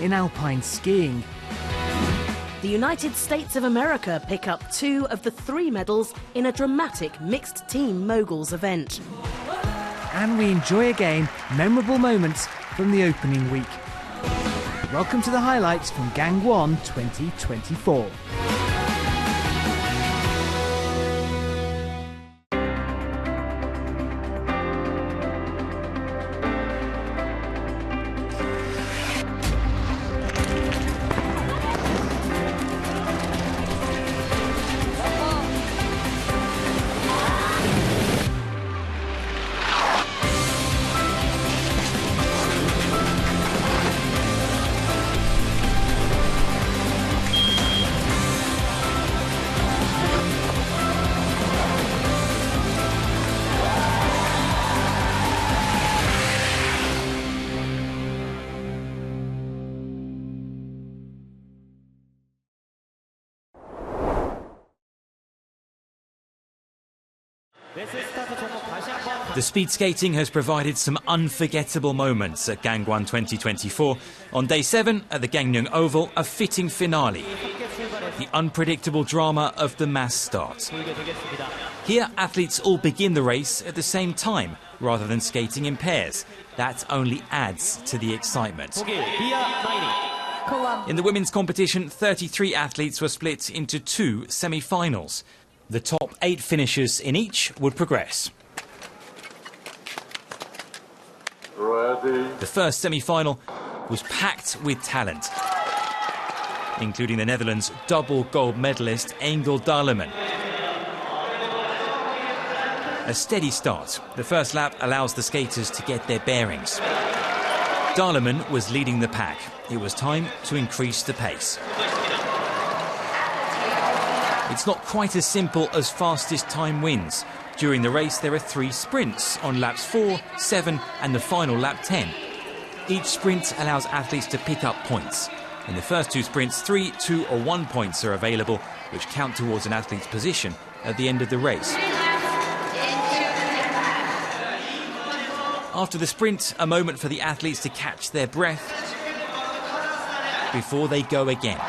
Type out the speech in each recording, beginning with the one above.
in alpine skiing. The United States of America pick up 2 of the 3 medals in a dramatic mixed team moguls event. And we enjoy again memorable moments from the opening week. Welcome to the highlights from Gang 1 2024. The speed skating has provided some unforgettable moments at Gang 1 2024. On day 7 at the Gangneung Oval, a fitting finale. The unpredictable drama of the mass start. Here, athletes all begin the race at the same time, rather than skating in pairs. That only adds to the excitement. In the women's competition, 33 athletes were split into 2 semi-finals. The top 8 finishers in each would progress. The first semi-final was packed with talent, including the Netherlands' double gold medalist Engel Dahleman. A steady start. The first lap allows the skaters to get their bearings. Dahleman was leading the pack. It was time to increase the pace. It's not quite as simple as fastest time wins. During the race, there are 3 sprints on laps 4, 7 and the final lap 10. Each sprint allows athletes to pick up points. In the first 2 sprints, 3, 2 or 1 points are available, which count towards an athlete's position at the end of the race. After the sprint, a moment for the athletes to catch their breath before they go again.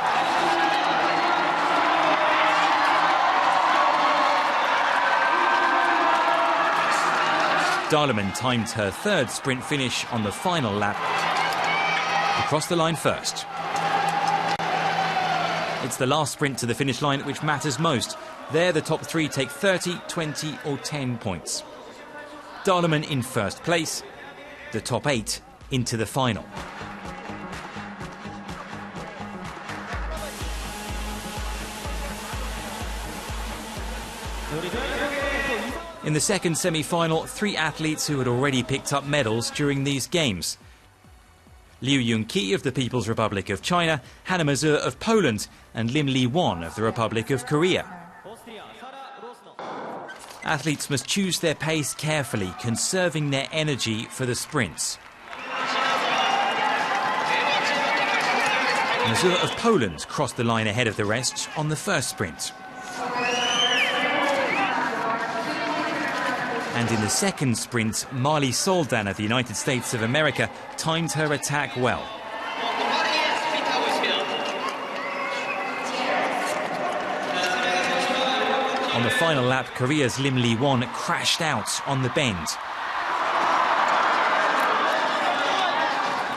Dahleman timed her 3rd sprint finish on the final lap, across the line first. It's the last sprint to the finish line which matters most. There, the top 3 take 30, 20 or 10 points. Dahleman in first place, the top 8 into the final. In the second semi-final, 3 athletes who had already picked up medals during these games. Liu Yun-ki of the People's Republic of China, Hanna Mazur of Poland and Lim Lee-won of the Republic of Korea. Athletes must choose their pace carefully, conserving their energy for the sprints. Mazur of Poland crossed the line ahead of the rest on the first sprint. And in the second sprint, Marley Soldan of the United States of America timed her attack well. On the final lap, Korea's Lim Lee-won crashed out on the bend.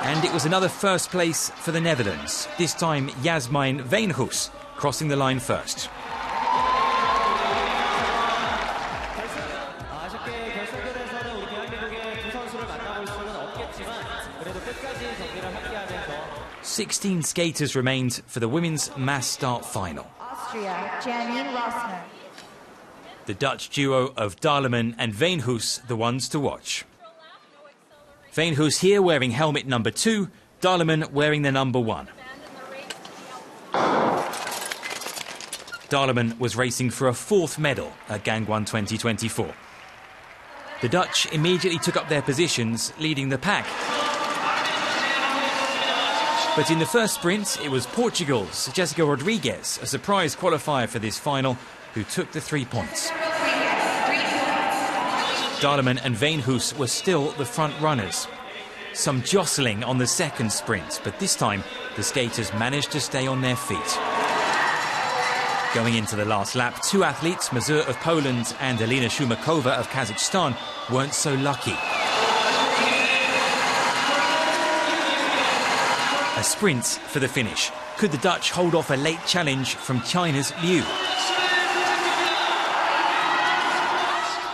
And it was another first place for the Netherlands, this time Jasmijn Veenhoes crossing the line first. "16 skaters remained for the women's mass start final. Austria, Janine Rossner. The Dutch duo of Dahleman and Veenhoes, the ones to watch. Veenhoes here wearing helmet number 2, Dahleman wearing the number 1. Dahleman was racing for a 4th medal at Gang 1 2024. The Dutch immediately took up their positions, leading the pack. But in the first sprint, it was Portugal's Jessica Rodrigues, a surprise qualifier for this final, who took the 3 points. Dahleman and Veenhoes were still the front runners. Some jostling on the second sprint, but this time the skaters managed to stay on their feet. Going into the last lap, two athletes, Mazur of Poland and Alina Shumakova of Kazakhstan, weren't so lucky. A sprint for the finish. Could the Dutch hold off a late challenge from China's Liu?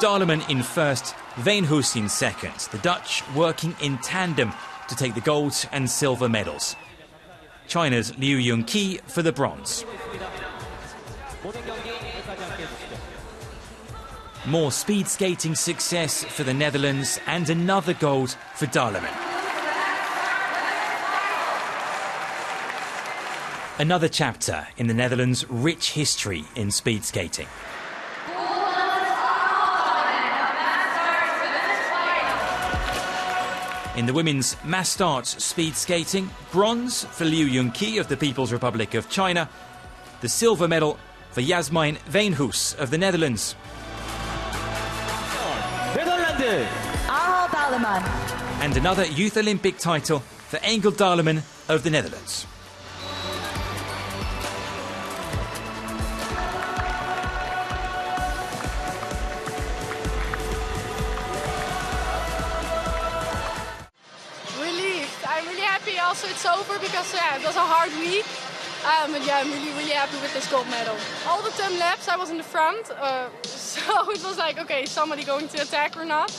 Dahlman in first, Veenhoos in second. The Dutch working in tandem to take the gold and silver medals. China's Liu Yunqi for the bronze. More speed skating success for the Netherlands and another gold for Dahlman. Another chapter in the Netherlands' rich history in speed skating. In the women's mass start speed skating, bronze for Liu Yunqi of the People's Republic of China, the silver medal for Jasmijn Veenhoos of the Netherlands. And another Youth Olympic title for Engel Dahlman of the Netherlands. I'm really happy also it's over because it was a hard week. But yeah, I'm really happy with this gold medal. All the 10 laps I was in the front, so it was like, okay, somebody going to attack or not.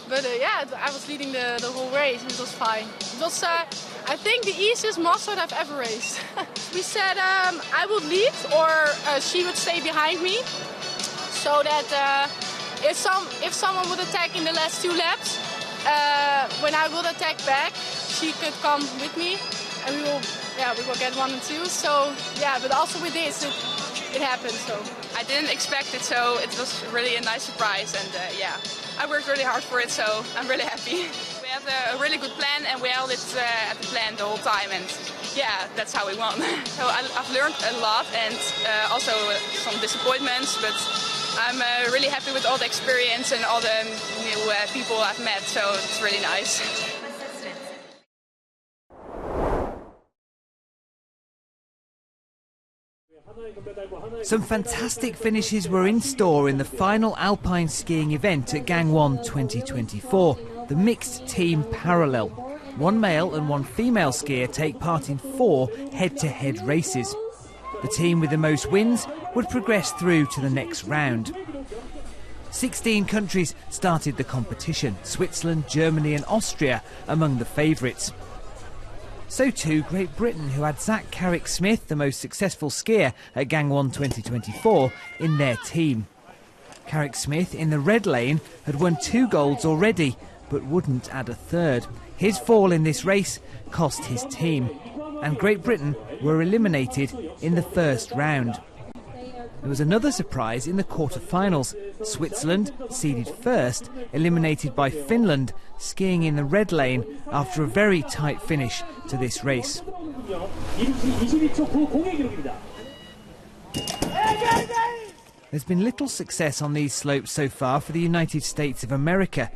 But yeah, I was leading the whole race and it was fine. It was, I think, the easiest moss I've ever raced. We said I would lead or she would stay behind me, so that if someone would attack in the last 2 laps, when I would attack back, she could come with me, and we will get 1 and 2. So yeah, but also with this, it happened. So I didn't expect it, so it was really a nice surprise, and yeah, I worked really hard for it, so I'm really happy. We had a really good plan, and we held it at the plan the whole time, and yeah, that's how we won. So I've learned a lot, and also some disappointments, but I'm really happy with all the experience and all the new people I've met, so it's really nice. Some fantastic finishes were in store in the final alpine skiing event at Gangwon 2024, the mixed team parallel. 1 male and 1 female skier take part in 4 head-to-head races. The team with the most wins would progress through to the next round. 16 countries started the competition, Switzerland, Germany and Austria among the favourites. So too Great Britain, who had Zach Carrick-Smith, the most successful skier at Gangwon 2024, in their team. Carrick-Smith, in the red lane, had won 2 golds already, but wouldn't add a third. His fall in this race cost his team, and Great Britain were eliminated in the first round. There was another surprise in the quarter-finals. Switzerland, seeded first, eliminated by Finland, skiing in the red lane after a very tight finish to this race. There's been little success on these slopes so far for the United States of America.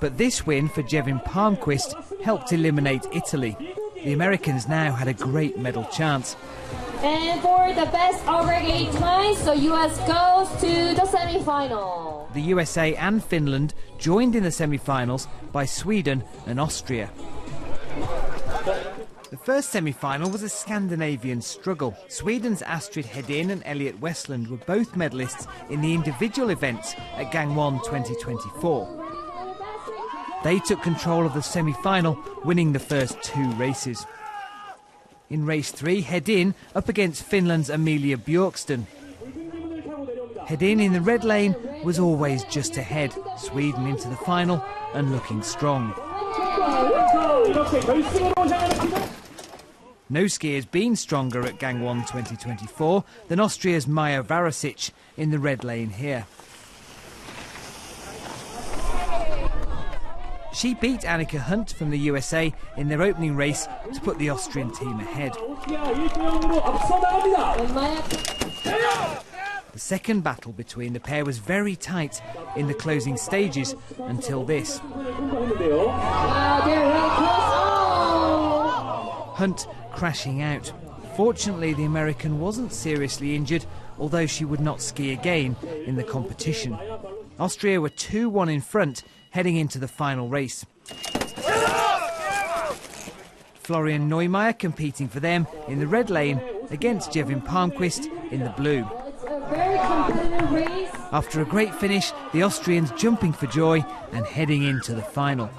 But this win for Jevin Palmquist helped eliminate Italy. The Americans now had a great medal chance. And for the best aggregate time, so US goes to the semi-final. The USA and Finland joined in the semi-finals by Sweden and Austria. The first semi-final was a Scandinavian struggle. Sweden's Astrid Hedin and Elliot Westland were both medalists in the individual events at Gangwon 2024. They took control of the semi-final, winning the first 2 races. In race 3, Hedin up against Finland's Emilia Björkston. Hedin in the red lane was always just ahead. Sweden into the final and looking strong. No skier's been stronger at Gangwon 2024 than Austria's Maja Varasic in the red lane here. She beat Annika Hunt from the USA in their opening race to put the Austrian team ahead. The second battle between the pair was very tight in the closing stages until this. Hunt crashing out. Fortunately, the American wasn't seriously injured, although she would not ski again in the competition. Austria were 2-1 in front heading into the final race. Florian Neumeier competing for them in the red lane against Jevin Palmqvist in the blue. After a great finish, the Austrians jumping for joy and heading into the final.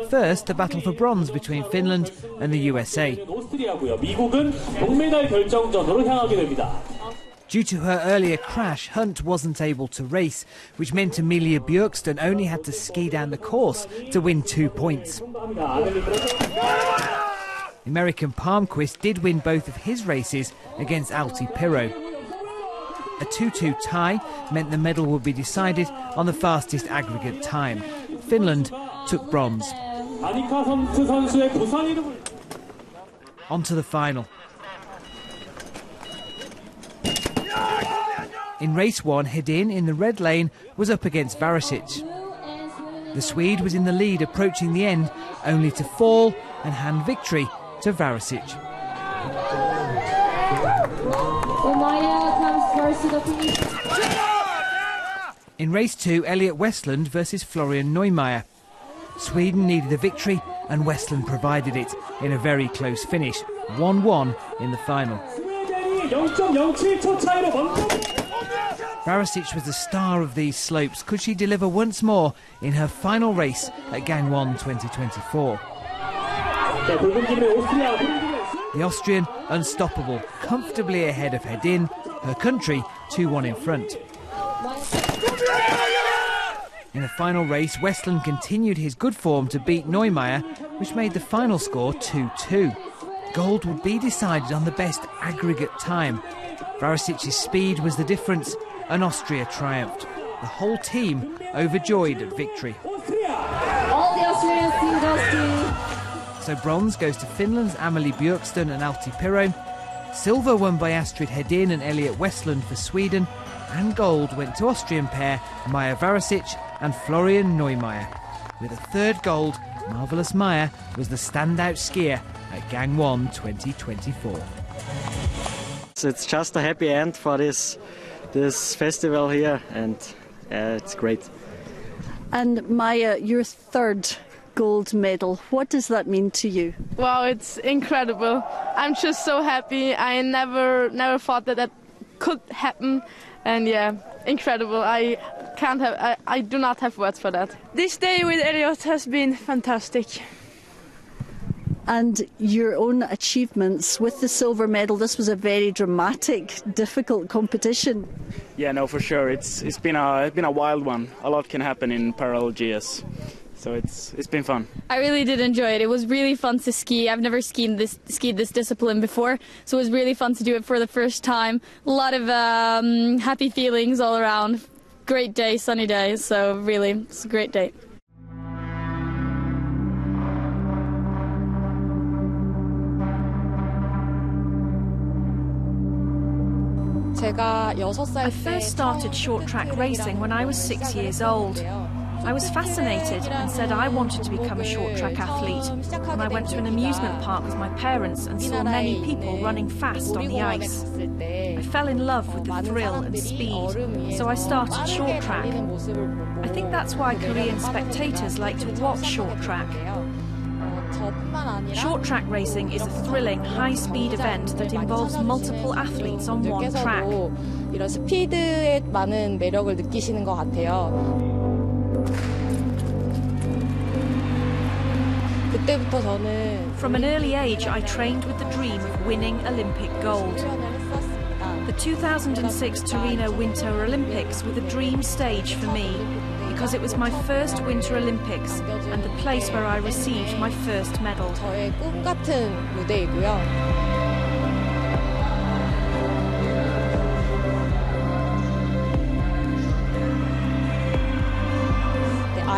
First, the battle for bronze between Finland and the USA. Due to her earlier crash, Hunt wasn't able to race, which meant Emilia Björksten only had to ski down the course to win 2 points. The American Palmqvist did win both of his races against Alti Pirro. A 2-2 tie meant the medal would be decided on the fastest aggregate time. Finland took bronze. On to the final. In race 1, Hedin in the red lane was up against Varasic. The Swede was in the lead approaching the end, only to fall and hand victory to Varasic. In race 2, Elliot Westland versus Florian Neumeier. Sweden needed a victory and Westland provided it in a very close finish, 1-1 in the final. Varasic was the star of these slopes. Could she deliver once more in her final race at Gangwon 2024? The Austrian unstoppable, comfortably ahead of Hedin, her country 2-1 in front. In the final race, Westland continued his good form to beat Neumeier, which made the final score 2-2. Gold would be decided on the best aggregate time. Varasic's speed was the difference, and Austria triumphed. The whole team overjoyed at victory. All the Austrian team goes to... So bronze goes to Finland's Amelie Björksten and Alti Pirro. Silver won by Astrid Hedin and Elliot Westland for Sweden. And gold went to Austrian pair Maja Varasic and Florian Neumeier. With a third gold, Marvellous Maja was the standout skier at Gangwon 2024. So it's just a happy end for this festival here, and it's great. And Maja, your third gold medal, what does that mean to you? Wow, it's incredible. I'm just so happy. I never thought that could happen, and yeah, incredible. I do not have words for that. This day with Elliot has been fantastic. And your own achievements with the silver medal, this was a very dramatic, difficult competition. Yeah, no, for sure. It's been a wild one. A lot can happen in parallel GS. So it's been fun. I really did enjoy it. It was really fun to ski. I've never skied this discipline before, so it was really fun to do it for the first time. A lot of happy feelings all around. Great day, sunny day, so really, it's a great day. I first started short track racing when I was 6 years old. I was fascinated and said I wanted to become a short track athlete. And I went to an amusement park with my parents and saw many people running fast on the ice. I fell in love with the thrill and speed, so I started short track. I think that's why Korean spectators like to watch short track. Short track racing is a thrilling, high-speed event that involves multiple athletes on one track. 이런 스피드에 많은 매력을 느끼시는 것 같아요. From an early age, I trained with the dream of winning Olympic gold. The 2006 Torino Winter Olympics were the dream stage for me, because it was my first Winter Olympics and the place where I received my first medal. 저의 꿈 같은 무대이고요.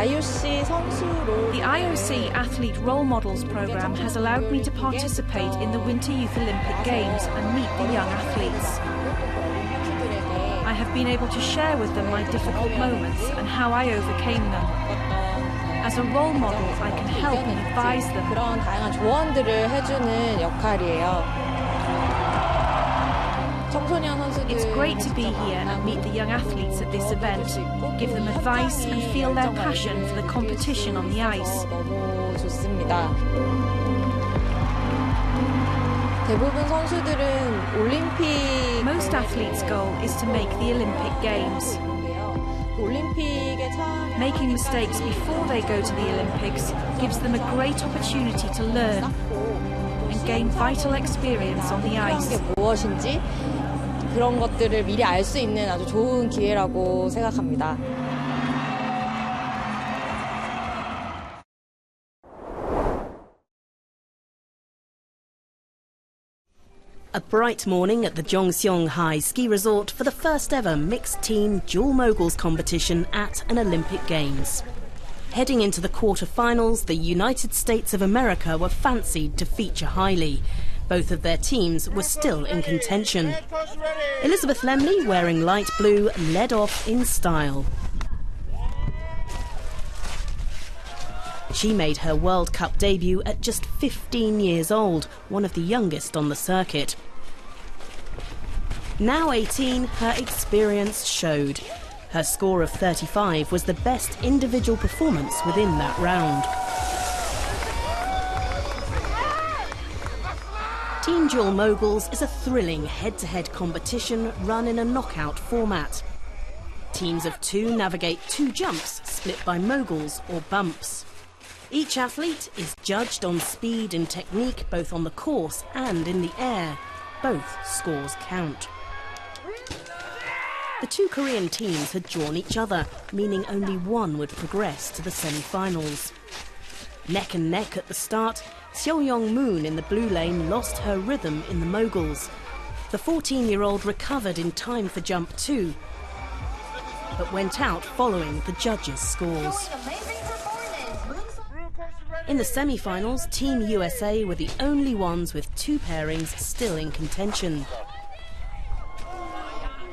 The IOC Athlete Role Models program has allowed me to participate in the Winter Youth Olympic Games and meet the young athletes. I have been able to share with them my difficult moments and how I overcame them. As a role model, I can help and advise them. 그런 다양한 조언들을 해주는 역할이에요. It's great to be here and meet the young athletes at this event, give them advice and feel their passion for the competition on the ice. 너무 좋습니다. 대부분 선수들은 올림픽 Most athletes' goal is to make the Olympic Games. 올림픽에 Making mistakes before they go to the Olympics gives them a great opportunity to learn and gain vital experience on the ice. 게 무엇인지 그런 것들을 미리 알 수 있는 아주 좋은 기회라고 생각합니다. A bright morning at the Jongseong High Ski Resort for the first ever mixed team dual moguls competition at an Olympic Games. Heading into the quarter-finals, the United States of America were fancied to feature highly. Both of their teams were still in contention. Elizabeth Lemley, wearing light blue, led off in style. She made her World Cup debut at just 15 years old, one of the youngest on the circuit. Now 18, her experience showed. Her score of 35 was the best individual performance within that round. Team Dual Moguls is a thrilling head-to-head competition run in a knockout format. Teams of two navigate two jumps split by moguls or bumps. Each athlete is judged on speed and technique both on the course and in the air. Both scores count. The two Korean teams had drawn each other, meaning only one would progress to the semi-finals. Neck and neck at the start, Seo Young-moon in the blue lane lost her rhythm in the moguls. The 14-year-old recovered in time for jump 2, but went out following the judges' scores. In the semi-finals, Team USA were the only ones with two pairings still in contention.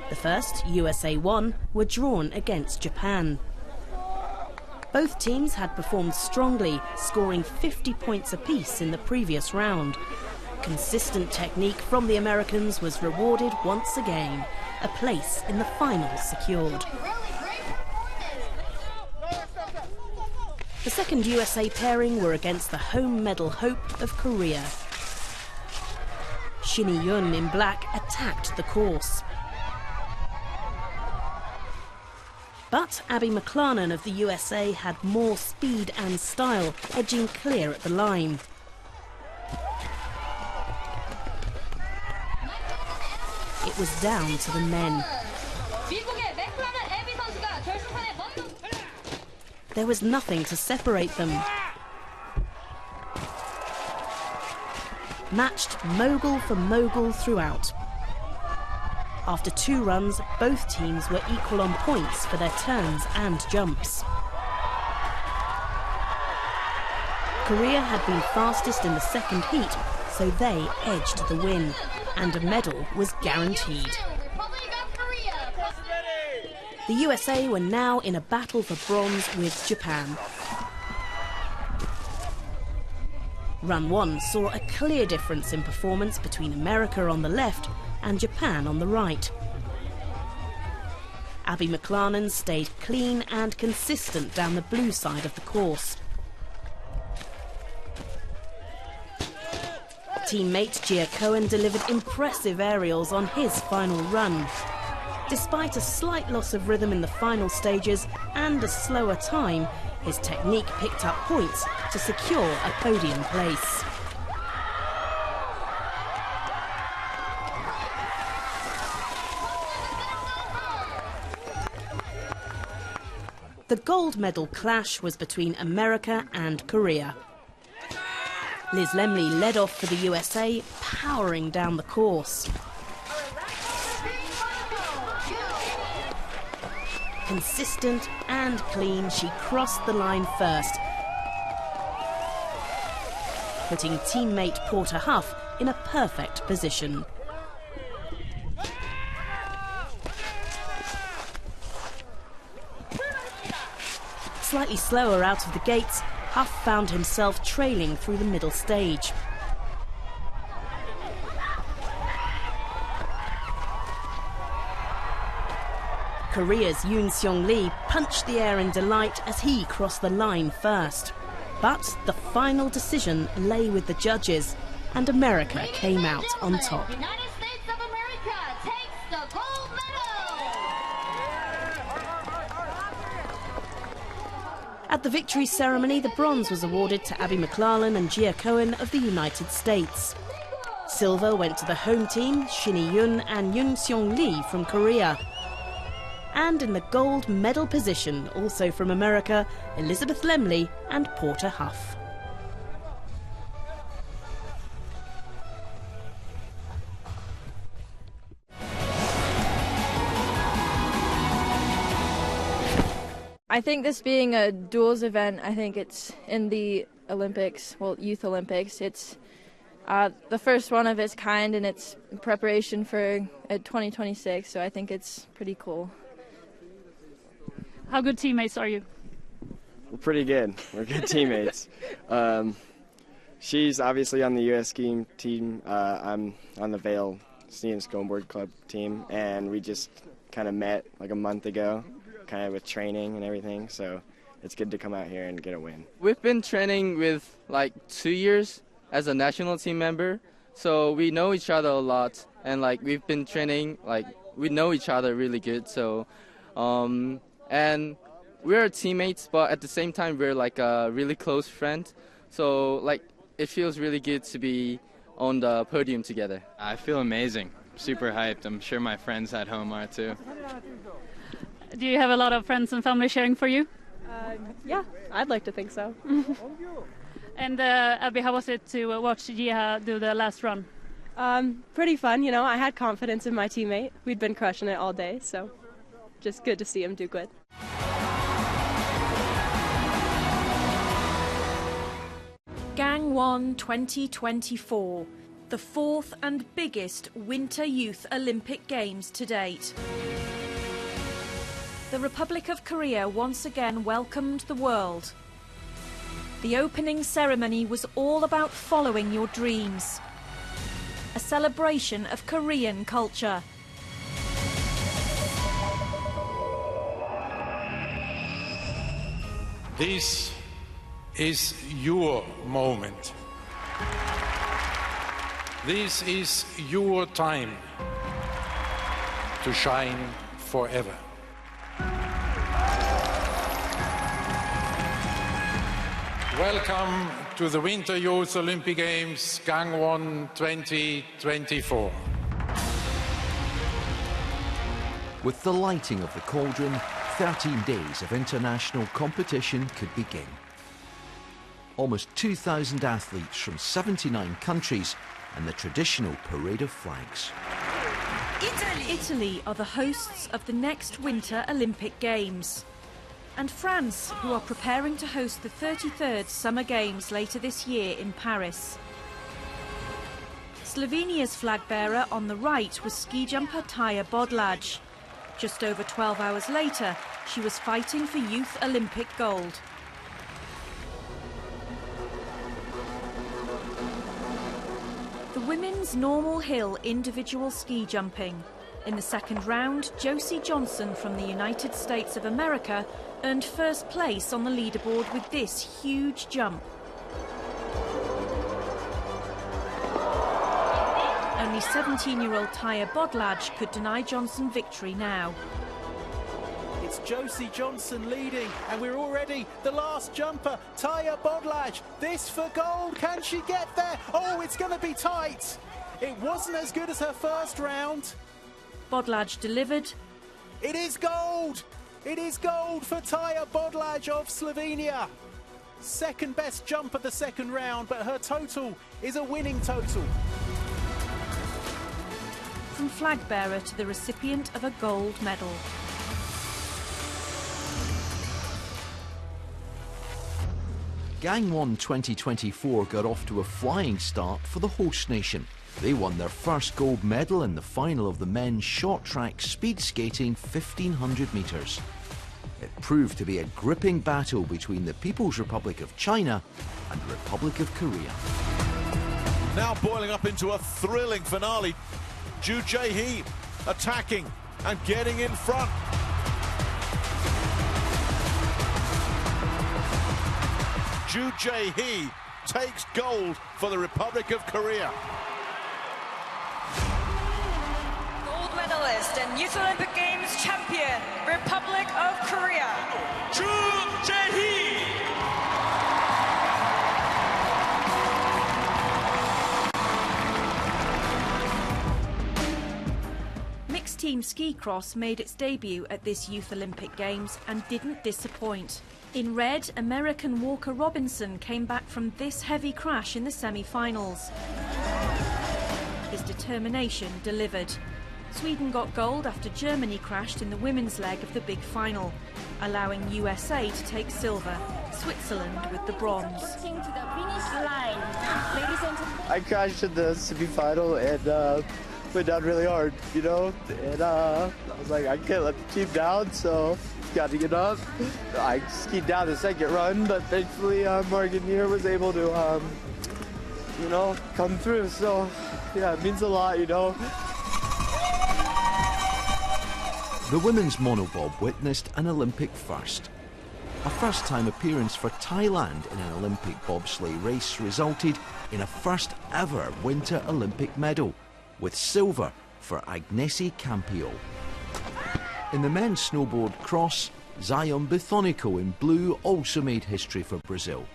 The first, USA 1, were drawn against Japan. Both teams had performed strongly, scoring 50 points apiece in the previous round. Consistent technique from the Americans was rewarded once again. A place in the finals secured. The second USA pairing were against the home medal hope of Korea. Shin Hee-yeon in black attacked the course. But Abby McLarnon of the USA had more speed and style, edging clear at the line. It was down to the men. There was nothing to separate them. Matched mogul for mogul throughout. After two runs, both teams were equal on points for their turns and jumps. Korea had been fastest in the second heat, so they edged the win, and a medal was guaranteed. The USA were now in a battle for bronze with Japan. Run 1 saw a clear difference in performance between America on the left and Japan on the right. Abby McLarnon stayed clean and consistent down the blue side of the course. Teammate Gia Cohen delivered impressive aerials on his final run. Despite a slight loss of rhythm in the final stages and a slower time, his technique picked up points to secure a podium place. The gold medal clash was between America and Korea. Liz Lemley led off for the USA, powering down the course. Consistent and clean, she crossed the line first, putting teammate Porter Huff in a perfect position. Slightly slower out of the gates, Huff found himself trailing through the middle stage. Korea's Yoon Seong Lee punched the air in delight as he crossed the line first. But the final decision lay with the judges, and America came out on top. United States of America takes the gold medal. At the victory ceremony, the bronze was awarded to Abby McLaren and Gia Cohen of the United States. Silver went to the home team, Shinny Yoon and Yoon Seong Lee from Korea. And in the gold medal position, also from America, Elizabeth Lemley and Porter Huff. I think this being a duals event, I think it's in the Olympics, well, Youth Olympics. It's the first one of its kind, and it's preparation for 2026, so I think it's pretty cool. How good teammates are you? We're pretty good. We're good teammates. She's obviously on the U.S. skiing team. I'm on the Vail Ski and Snowboard Club team, and we just kind of met like a month ago, kind of with training and everything, so it's good to come out here and get a win. We've been training with like 2 years as a national team member, so we know each other a lot, and like we've been training, like we know each other really good, so and we're teammates, but at the same time we're like a really close friend, so like it feels really good to be on the podium together. I feel amazing, super hyped. I'm sure my friends at home are too. Do you have a lot of friends and family cheering for you? Yeah, I'd like to think so. And Abby, how was it to watch Gia do the last run? Pretty fun, you know. I had confidence in my teammate. We'd been crushing it all day, so just good to see him do good. Gangwon 2024, the fourth and biggest Winter Youth Olympic Games to date. The Republic of Korea once again welcomed the world. The opening ceremony was all about following your dreams. A celebration of Korean culture. This is your moment. This is your time to shine forever. Welcome to the Winter Youth Olympic Games, Gangwon 2024. With the lighting of the cauldron, 13 days of international competition could begin. Almost 2,000 athletes from 79 countries and the traditional parade of flags. Italy are the hosts of the next Winter Olympic Games. And France, who are preparing to host the 33rd Summer Games later this year in Paris. Slovenia's flag bearer on the right was ski jumper Taya Bodlaj. Just over 12 hours later, she was fighting for Youth Olympic gold. The women's normal hill individual ski jumping. In the second round, Josie Johnson from the United States of America earned first place on the leaderboard with this huge jump. Only 17-year-old Taya Bodlaj could deny Johnson victory now. It's Josie Johnson leading, and we're already the last jumper, Taya Bodlaj. This for gold. Can she get there? Oh, it's going to be tight. It wasn't as good as her first round. Bodlaj delivered. It is gold. It is gold for Taya Bodlaj of Slovenia. Second best jump of the second round, but her total is a winning total. From flag bearer to the recipient of a gold medal. Gangwon 2024 got off to a flying start for the host nation. They won their first gold medal in the final of the men's short track speed skating 1500 metres. It proved to be a gripping battle between the People's Republic of China and the Republic of Korea. Now boiling up into a thrilling finale. Ju Jae-hee attacking and getting in front. Ju Jae-hee takes gold for the Republic of Korea. Gold medalist and Youth Olympic Games champion, Republic of Korea, Ju Jae-hee. Mixed team ski cross made its debut at this Youth Olympic Games and didn't disappoint. In red, American Walker Robinson came back from this heavy crash in the semi-finals. His determination delivered. Sweden got gold after Germany crashed in the women's leg of the big final, allowing USA to take silver, Switzerland with the bronze. I crashed in the semi-final and went down really hard, you know, and I was like, I can't let the team down, so got to get up. I skied down the second run, but thankfully Morgan here was able to, you know, come through, so yeah, it means a lot, you know. The women's monobob witnessed an Olympic first. A first-time appearance for Thailand in an Olympic bobsleigh race resulted in a first-ever Winter Olympic medal, with silver for Agnesi Campio. In the men's snowboard cross, Zion Bethonico in blue also made history for Brazil.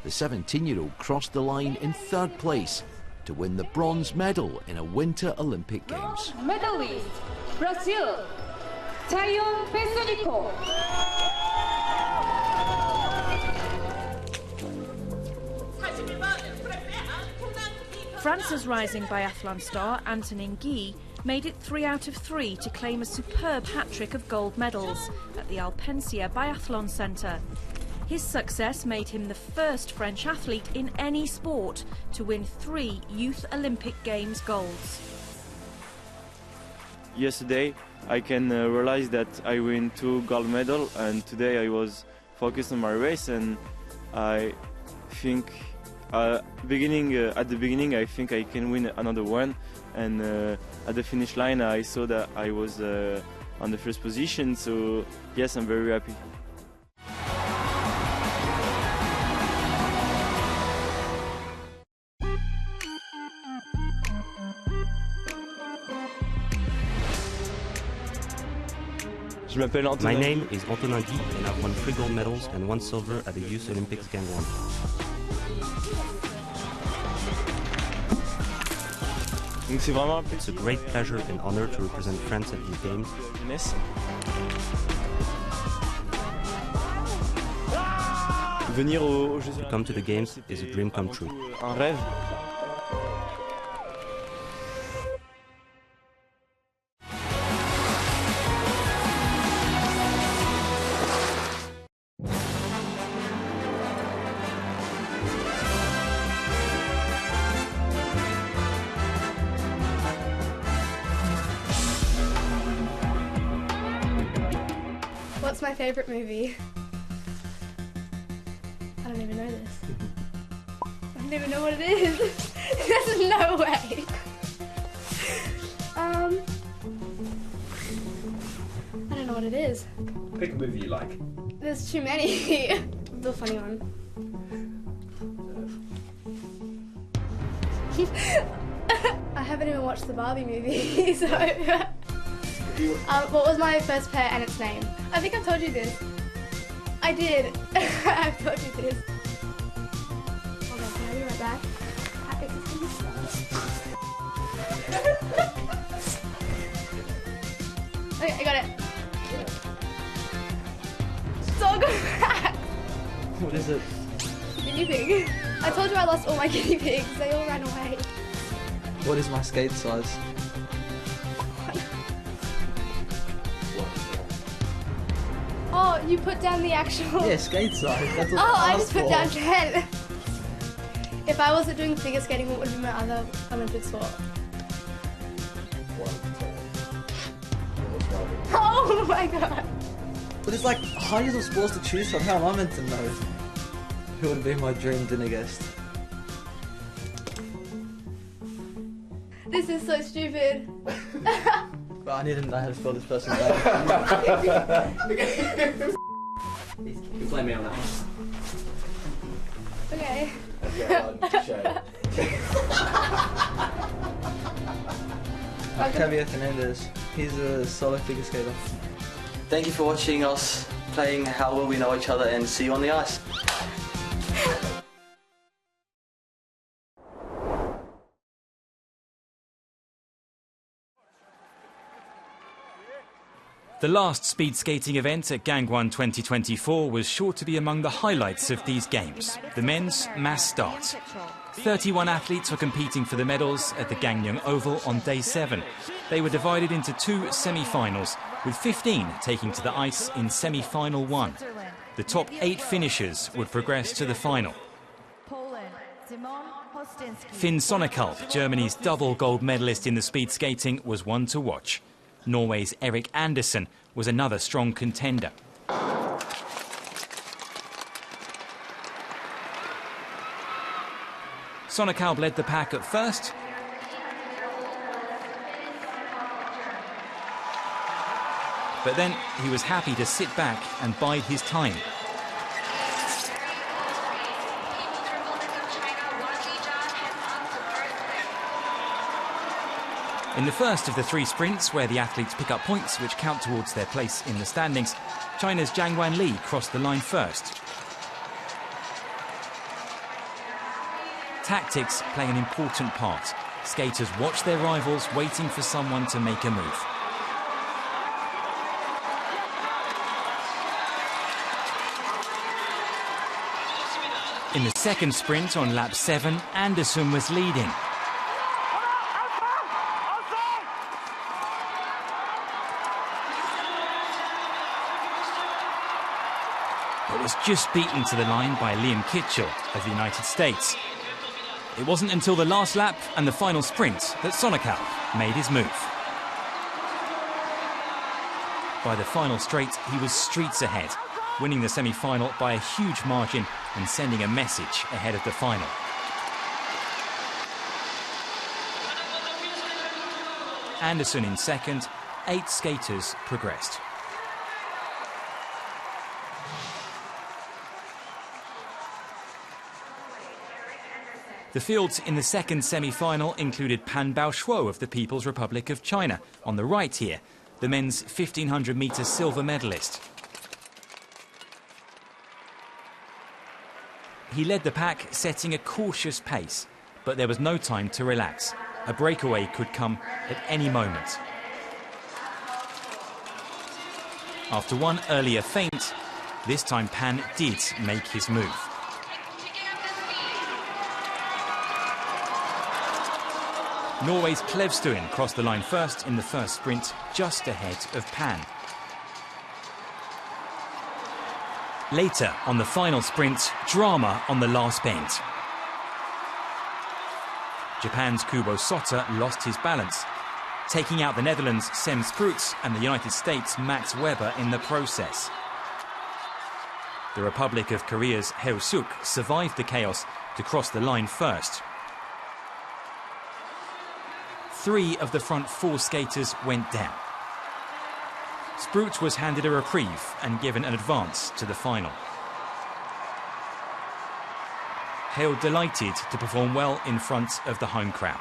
The 17-year-old crossed the line in third place to win the bronze medal in a Winter Olympic Games. Medalist, Brazil, Zion Bethonico. France's rising biathlon star Antonin Guy made it 3 out of 3 to claim a superb hat-trick of gold medals at the Alpensia Biathlon Centre. His success made him the first French athlete in any sport to win 3 Youth Olympic Games golds. Yesterday I can realize that I win 2 gold medals, and today I was focused on my race, and I think at the beginning I think I can win another one, and at the finish line I saw that I was on the first position, so yes, I'm very happy. My name is Antonin Guy, and I've won 3 gold medals and 1 silver at the Youth Olympics Gangwon. It's a great pleasure and honor to represent France at these games. To come to the games is a dream come true. What's my favourite movie? I don't even know this. I don't even know what it is. There's no way. I don't know what it is. Pick a movie you like. There's too many. The funny one. I haven't even watched the Barbie movie, so... what was my first pet and its name? I think I've told you this. I did. I've told you this. Hold on, can I be right back? Okay, I got it. Dog back. What is it? Guinea pig. I told you I lost all my guinea pigs. They all ran away. What is my skate size? Oh, you put down the actual... Yeah, skate size. That's what I just put down 10. If I wasn't doing figure skating, what would be my other Olympic sport? Oh my god. But there's like hundreds of sports to choose from. How am I meant to know who would be my dream dinner guest? This is so stupid. But I need to know how to spell this person's name. You play me on that one. Okay. Javier Fernandez. He's a solo figure skater. Thank you for watching us playing how well we know each other, and see you on the ice. The last speed skating event at Gangwon 2024 was sure to be among the highlights of these games, the men's mass start. 31 athletes were competing for the medals at the Gangneung Oval on day 7. They were divided into 2 semi-finals, with 15 taking to the ice in semi-final 1. The top 8 finishers would progress to the final. Finn Sonnekalp, Germany's double gold medalist in the speed skating, was one to watch. Norway's Erik Andersen was another strong contender. Sonnekalp led the pack at first, but then he was happy to sit back and bide his time. In the first of the 3 sprints, where the athletes pick up points which count towards their place in the standings, China's Jiangwan Li crossed the line first. Tactics play an important part. Skaters watch their rivals, waiting for someone to make a move. In the second sprint on lap 7, Andersen was leading. But was just beaten to the line by Liam Kitchell of the United States. It wasn't until the last lap and the final sprint that Sonnekalp made his move. By the final straight, he was streets ahead, winning the semi-final by a huge margin and sending a message ahead of the final. Andersen in second, 8 skaters progressed. The fields in the second semi-final included Pan Baoshuo of the People's Republic of China, on the right here, the men's 1500-metre silver medalist. He led the pack, setting a cautious pace, but there was no time to relax. A breakaway could come at any moment. After one earlier feint, this time Pan did make his move. Norway's Klevstuen crossed the line first in the first sprint, just ahead of Pan. Later, on the final sprint, drama on the last bend. Japan's Kubo Sota lost his balance, taking out the Netherlands' Sem Sproets and the United States' Max Weber in the process. The Republic of Korea's Heo Suk survived the chaos to cross the line first. 3 of the front 4 skaters went down. Sprout was handed a reprieve and given an advance to the final. Hale delighted to perform well in front of the home crowd.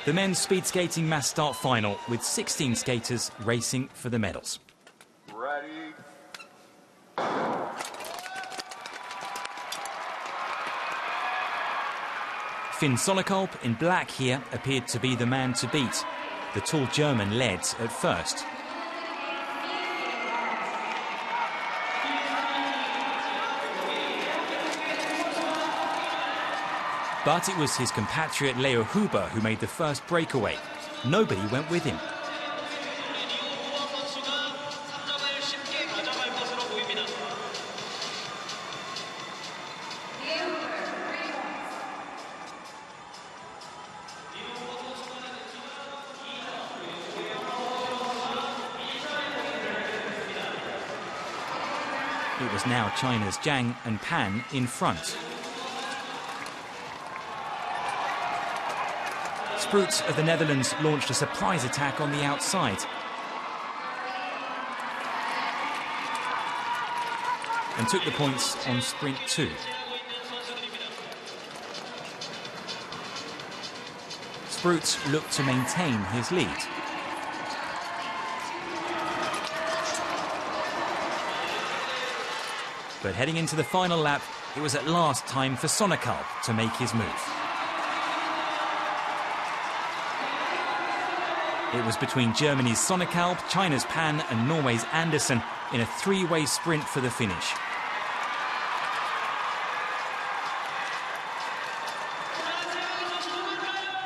The men's speed skating mass start final with 16 skaters racing for the medals. Ready. Finn Sonnekalp, in black here, appeared to be the man to beat. The tall German led at first. But it was his compatriot Leo Huber who made the first breakaway. nobody went with him. It was now China's Zhang and Pan in front. Sprout of the Netherlands launched a surprise attack on the outside. And took the points on sprint 2. Sprout looked to maintain his lead. But heading into the final lap, it was at last time for Sonnekalp to make his move. It was between Germany's Sonnekalp, China's Pan and Norway's Andersen in a three-way sprint for the finish.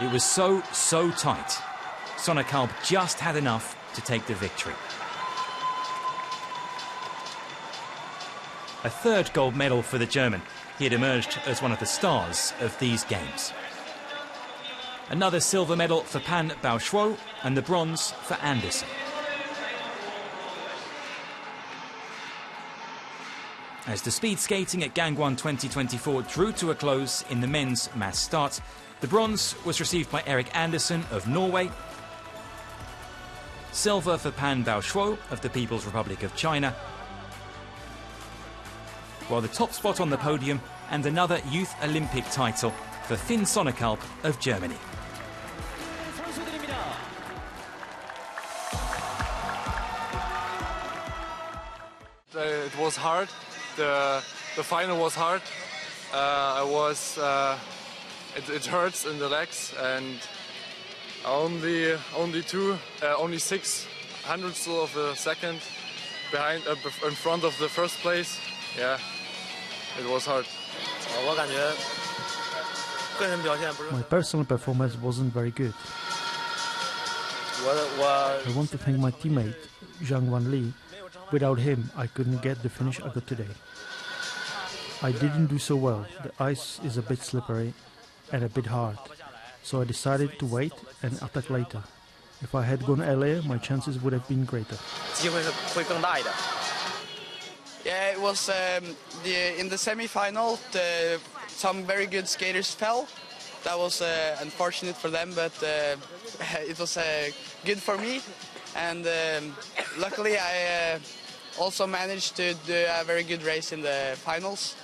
It was so tight. Sonnekalp just had enough to take the victory. A third gold medal for the German. He had emerged as one of the stars of these games. Another silver medal for Pan Baoshuo and the bronze for Andersen. As the speed skating at Gangwon 2024 drew to a close in the men's mass start, the bronze was received by Erik Andersen of Norway, silver for Pan Baoshuo of the People's Republic of China, while the top spot on the podium and another Youth Olympic title for Finn Sonnekalp of Germany. It was hard. The final was hard. It hurts in the legs, and only 6 hundredths of a second behind in front of the first place. Yeah. It was hard. My personal performance wasn't very good. I want to thank my teammate, Zhang Wanli. Without him, I couldn't get the finish I got today. I didn't do so well. The ice is a bit slippery and a bit hard, so I decided to wait and attack later. If I had gone earlier, my chances would have been greater. Yeah, it was in the semi-final. Some very good skaters fell. That was unfortunate for them, but it was good for me. And luckily, I also managed to do a very good race in the finals.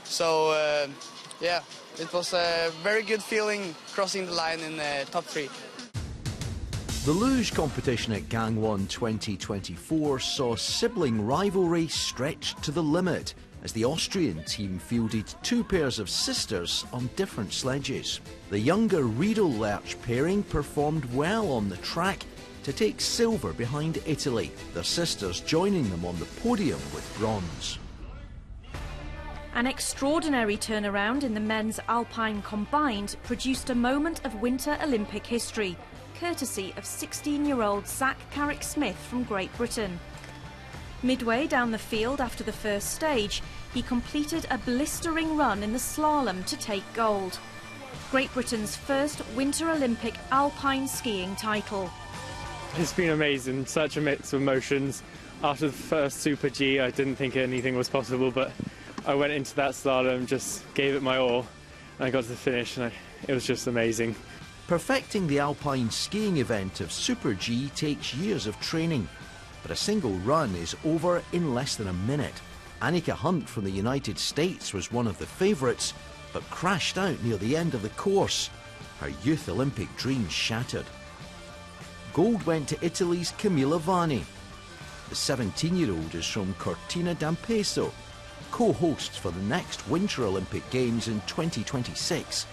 So yeah, it was a very good feeling crossing the line in the top 3. The luge competition at Gangwon 2024 saw sibling rivalry stretched to the limit as the Austrian team fielded 2 pairs of sisters on different sledges. The younger Riedel-Lerch pairing performed well on the track to take silver behind Italy, their sisters joining them on the podium with bronze. An extraordinary turnaround in the men's alpine combined produced a moment of Winter Olympic history, courtesy of 16-year-old Zach Carrick-Smith from Great Britain. Midway down the field after the first stage, he completed a blistering run in the slalom to take gold. Great Britain's first Winter Olympic alpine skiing title. It's been amazing, such a mix of emotions. After the first Super G, I didn't think anything was possible, but I went into that slalom, just gave it my all, and I got to the finish, and it was just amazing. Perfecting the alpine skiing event of Super G takes years of training, but a single run is over in less than a minute. Annika Hunt from the United States was one of the favourites, but crashed out near the end of the course. Her youth Olympic dreams shattered. Gold went to Italy's Camilla Vanni. The 17-year-old is from Cortina d'Ampezzo, co-hosts for the next Winter Olympic Games in 2026.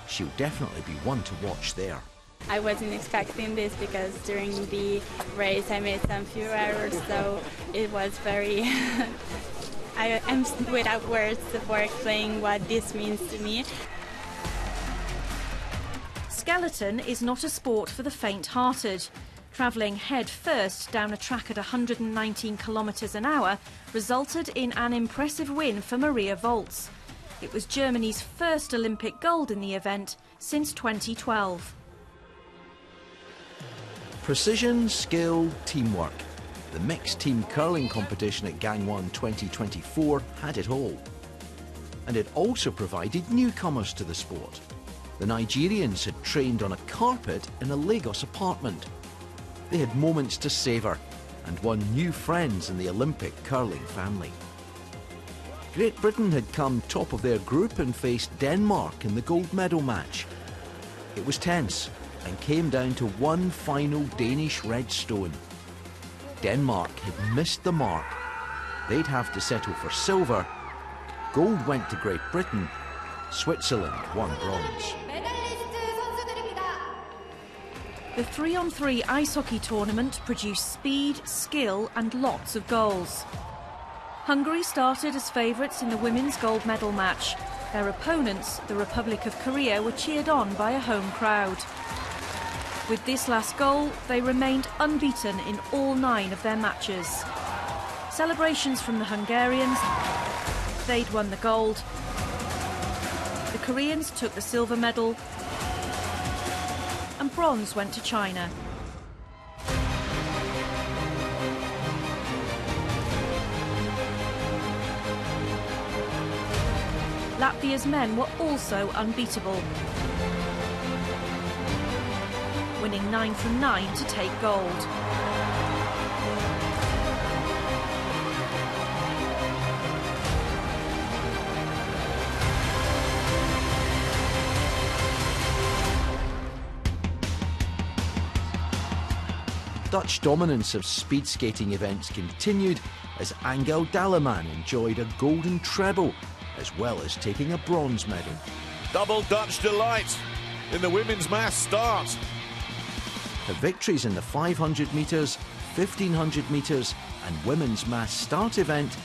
She'll definitely be one to watch there. I wasn't expecting this because during the race I made some few errors, so it was very... I am without words for explaining what this means to me. Skeleton is not a sport for the faint-hearted. Travelling head first down a track at 119 kilometres an hour resulted in an impressive win for Maria Volz. It was Germany's first Olympic gold in the event since 2012. Precision, skill, teamwork. The mixed team curling competition at Gangwon 2024 had it all. And it also provided newcomers to the sport. The Nigerians had trained on a carpet in a Lagos apartment. They had moments to savour and won new friends in the Olympic curling family. Great Britain had come top of their group and faced Denmark in the gold medal match. It was tense and came down to one final Danish red stone. Denmark had missed the mark. They'd have to settle for silver. Gold went to Great Britain. Switzerland won bronze. The 3-on-3 ice hockey tournament produced speed, skill and lots of goals. Hungary started as favourites in the women's gold medal match. Their opponents, the Republic of Korea, were cheered on by a home crowd. With this last goal, they remained unbeaten in all 9 of their matches. Celebrations from the Hungarians, they'd won the gold. The Koreans took the silver medal, and bronze went to China. Latvia's men were also unbeatable, winning 9 from 9 to take gold. Dutch dominance of speed skating events continued as Angel Dalleman enjoyed a golden treble as well as taking a bronze medal. Double Dutch delight in the women's mass start. The victories in the 500 metres, 1500 metres and women's mass start event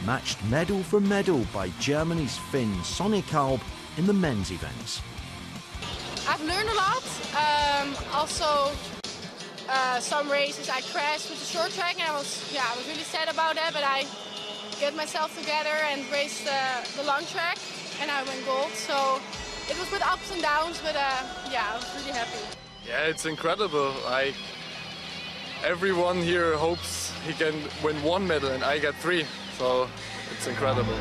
matched medal for medal by Germany's Finn Sonnekalb in the men's events. I've learned a lot. Also, some races I crashed with the short track and I was really sad about that, but I get myself together and raced the long track and I won gold. So it was with ups and downs, but yeah, I was really happy. Yeah, it's incredible. Everyone here hopes he can win 1 medal and I get 3, so it's incredible.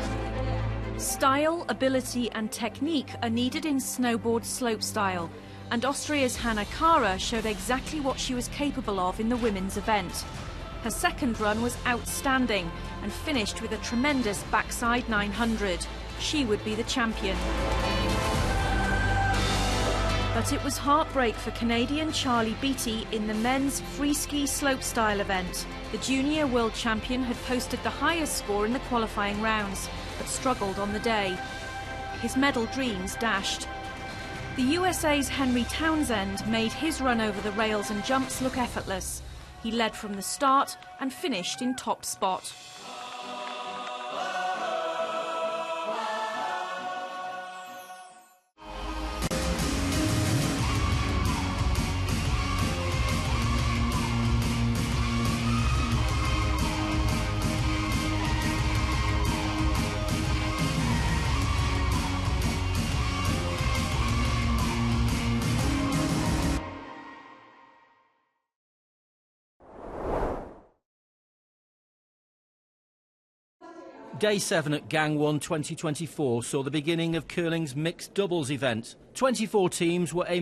Style, ability and technique are needed in snowboard slopestyle, and Austria's Hanna Kara showed exactly what she was capable of in the women's event. Her second run was outstanding and finished with a tremendous backside 900. She would be the champion. But it was heartbreak for Canadian Charlie Beattie in the men's freeski slopestyle event. The junior world champion had posted the highest score in the qualifying rounds, but struggled on the day. His medal dreams dashed. The USA's Henry Townsend made his run over the rails and jumps look effortless. He led from the start and finished in top spot. Day 7 at Gangwon 2024 saw the beginning of curling's mixed doubles event. 24 teams were aiming